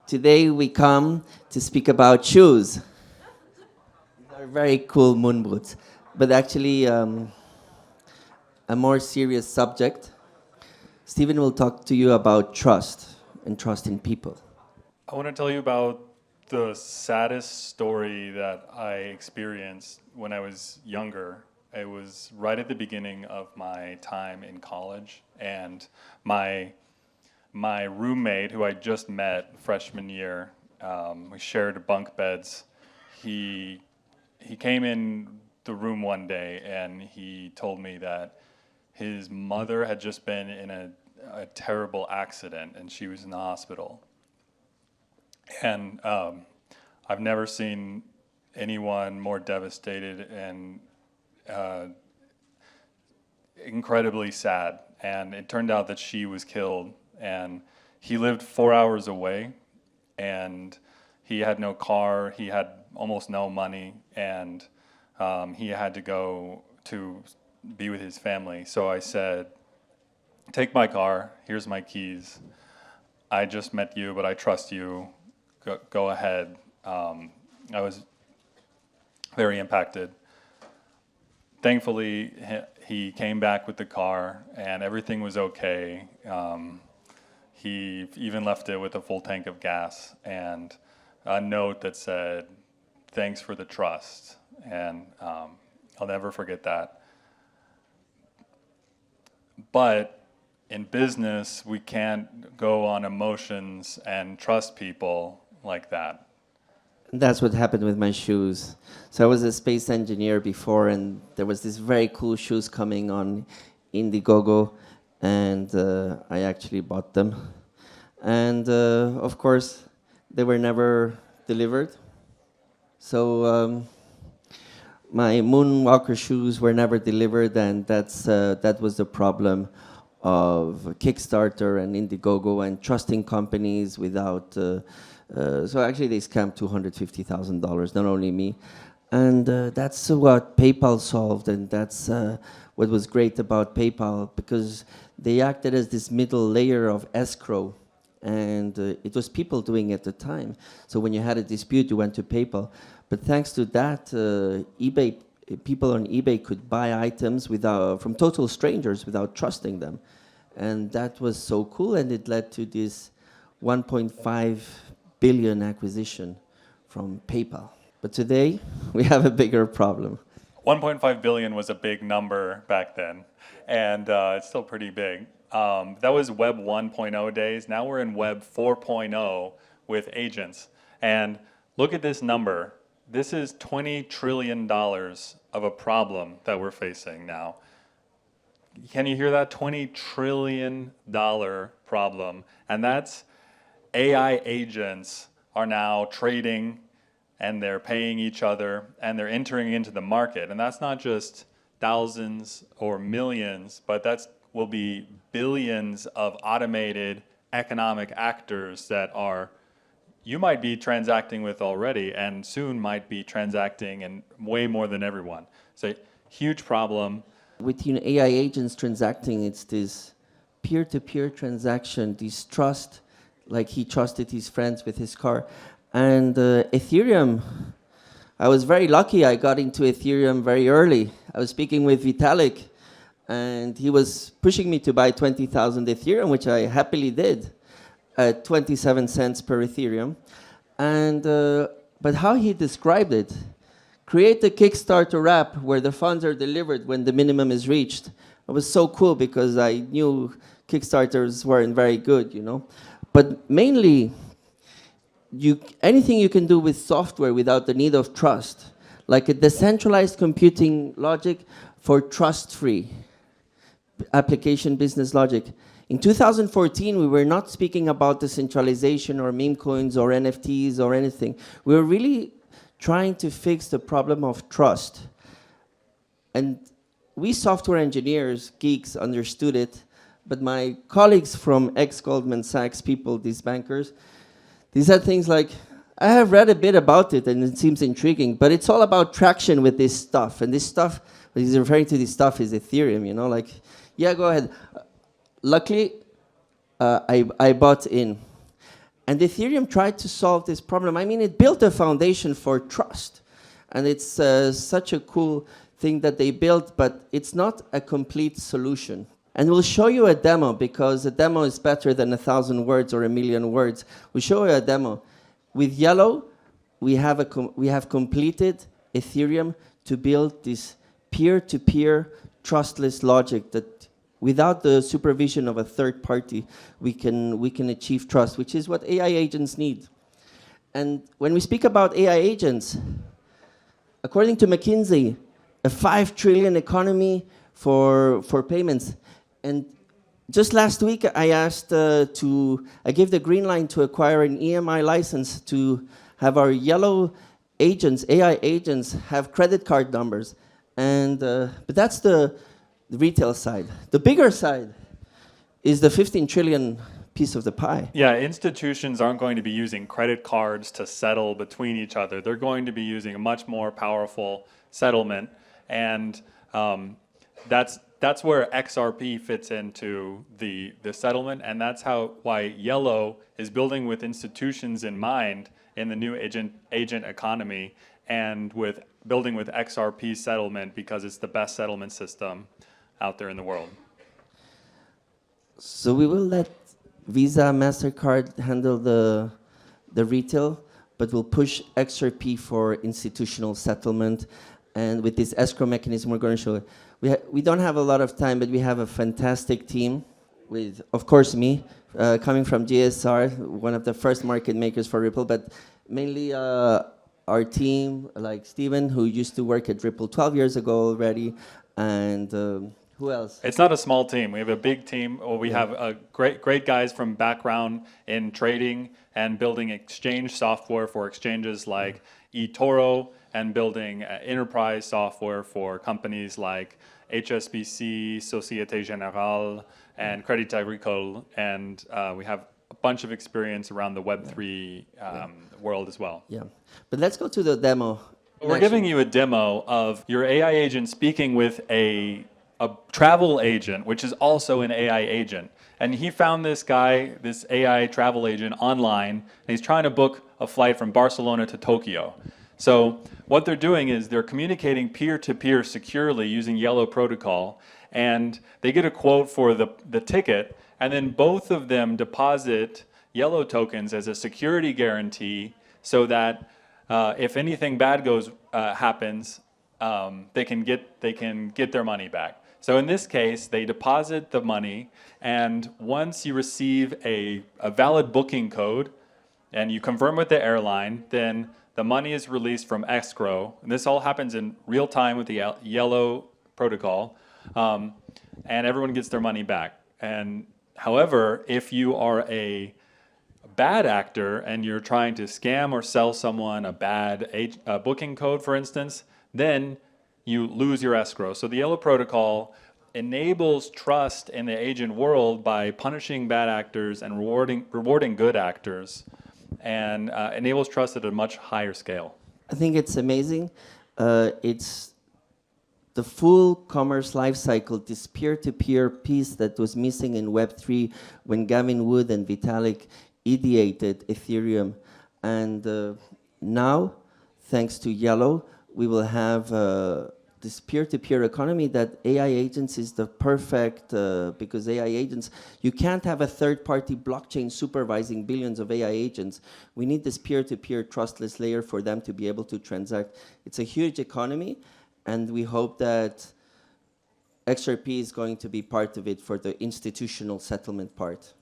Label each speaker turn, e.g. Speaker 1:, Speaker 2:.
Speaker 1: Today we come to speak about shoes. These are very cool moon boots, but actually a more serious subject. Stephen will talk to you about trust and trust in people.
Speaker 2: I want to tell you about the saddest story that I experienced when I was younger. It was right at the beginning of my time in college, and my roommate, who I just met freshman year, we shared bunk beds. He came in the room one day and he told me that his mother had just been in a terrible accident and she was in the hospital. And I've never seen anyone more devastated and incredibly sad. And it turned out that she was killed, and he lived 4 hours away, and he had no car, he had almost no money, and he had to go to be with his family. So I said, take my car, here's my keys. I just met you, but I trust you. Go ahead. I was very impacted. Thankfully, he came back with the car and everything was okay. He even left it with a full tank of gas and a note that said, thanks for the trust. And I'll never forget that. But in business, we can't go on emotions and trust people like that.
Speaker 1: That's what happened with my shoes. So I was a space engineer before, and there was this very cool shoes coming on Indiegogo, and I actually bought them. And of course, they were never delivered. So my Moonwalker shoes were never delivered, and that was the problem of Kickstarter and Indiegogo and trusting companies without. So actually, they scammed $250,000, not only me. And that's what PayPal solved, and that's what was great about PayPal, because they acted as this middle layer of escrow, and it was people doing it at the time. So when you had a dispute, you went to PayPal. But thanks to that, people on eBay could buy items from total strangers without trusting them. And that was so cool, and it led to this 1.5 billion acquisition from PayPal. But today, we have a bigger problem.
Speaker 2: 1.5 billion was a big number back then, and it's still pretty big. That was Web 1.0 days. Now we're in Web 4.0 with agents. And look at this number. This is $20 trillion of a problem that we're facing now. Can you hear that? $20 trillion problem. And that's AI agents are now trading, and they're paying each other, and they're entering into the market. And that's not just thousands or millions, but that will be billions of automated economic actors that you might be transacting with already, and soon might be transacting, and way more than everyone. It's a huge problem.
Speaker 1: With AI agents transacting, it's this peer-to-peer transaction, this trust, like he trusted his friends with his car. And Ethereum, I was very lucky. I got into Ethereum very early. I was speaking with Vitalik, and he was pushing me to buy 20,000 Ethereum, which I happily did, at 27 cents per Ethereum. And but how he described it, create a Kickstarter app where the funds are delivered when the minimum is reached. It was so cool because I knew Kickstarters weren't very good, you know. But mainly, anything you can do with software without the need of trust, like a decentralized computing logic for trust-free application business logic. In 2014, we were not speaking about decentralization or meme coins or NFTs or anything. We were really trying to fix the problem of trust. And we software engineers, geeks, understood it. But my colleagues from ex-Goldman Sachs people, these bankers, they said things like, I have read a bit about it and it seems intriguing, but it's all about traction with this stuff. And this stuff, what he's referring to, this stuff is Ethereum, you know, like, yeah, go ahead. Luckily, I bought in. And Ethereum tried to solve this problem. I mean, it built a foundation for trust. And it's such a cool thing that they built, but it's not a complete solution. And we'll show you a demo, because a demo is better than 1,000 words or 1,000,000 words. We'll show you a demo. With Yellow, we have completed Ethereum to build this peer-to-peer trustless logic that without the supervision of a third party, we can achieve trust, which is what AI agents need. And when we speak about AI agents, according to McKinsey, a 5 trillion economy for payments. And just last week, I gave the green line to acquire an EMI license to have our Yellow agents, AI agents, have credit card numbers. And but that's the retail side. The bigger side is the 15 trillion piece of the pie.
Speaker 2: Yeah, institutions aren't going to be using credit cards to settle between each other. They're going to be using a much more powerful settlement, and that's where XRP fits into the settlement, and that's why Yellow is building with institutions in mind in the new agent economy, and with building with XRP settlement, because it's the best settlement system out there in the world.
Speaker 1: So we will let Visa, MasterCard handle the retail, but we'll push XRP for institutional settlement. And with this escrow mechanism, we're going to show it. We don't have a lot of time, but we have a fantastic team with, of course, me, coming from GSR, one of the first market makers for Ripple, but mainly our team, like Steven, who used to work at Ripple 12 years ago already, and who else?
Speaker 2: It's not a small team. We have a big team. We have great guys from background in trading and building exchange software for exchanges like eToro, and building enterprise software for companies like HSBC, Société Générale, and Crédit Agricole. And we have a bunch of experience around the Web3 world as well.
Speaker 1: Yeah, but let's go to the demo.
Speaker 2: We're giving you a demo of your AI agent speaking with a travel agent, which is also an AI agent. And he found this guy, this AI travel agent, online, and he's trying to book a flight from Barcelona to Tokyo. So what they're doing is they're communicating peer-to-peer securely using Yellow protocol, and they get a quote for the ticket, and then both of them deposit Yellow tokens as a security guarantee, so that if anything bad happens, they can get their money back. So in this case, they deposit the money, and once you receive a valid booking code, and you confirm with the airline, then the money is released from escrow. And this all happens in real time with the Yellow protocol, and everyone gets their money back. And however, if you are a bad actor and you're trying to scam or sell someone a bad booking code, for instance, then you lose your escrow. So the Yellow protocol enables trust in the agent world by punishing bad actors and rewarding good actors, and enables trust at a much higher scale.
Speaker 1: I think it's amazing. It's the full commerce lifecycle, this peer-to-peer piece that was missing in Web3 when Gavin Wood and Vitalik ideated Ethereum. And now, thanks to Yellow, we will have this peer-to-peer economy that AI agents is the perfect, because AI agents, you can't have a third-party blockchain supervising billions of AI agents. We need this peer-to-peer trustless layer for them to be able to transact. It's a huge economy, and we hope that XRP is going to be part of it for the institutional settlement part.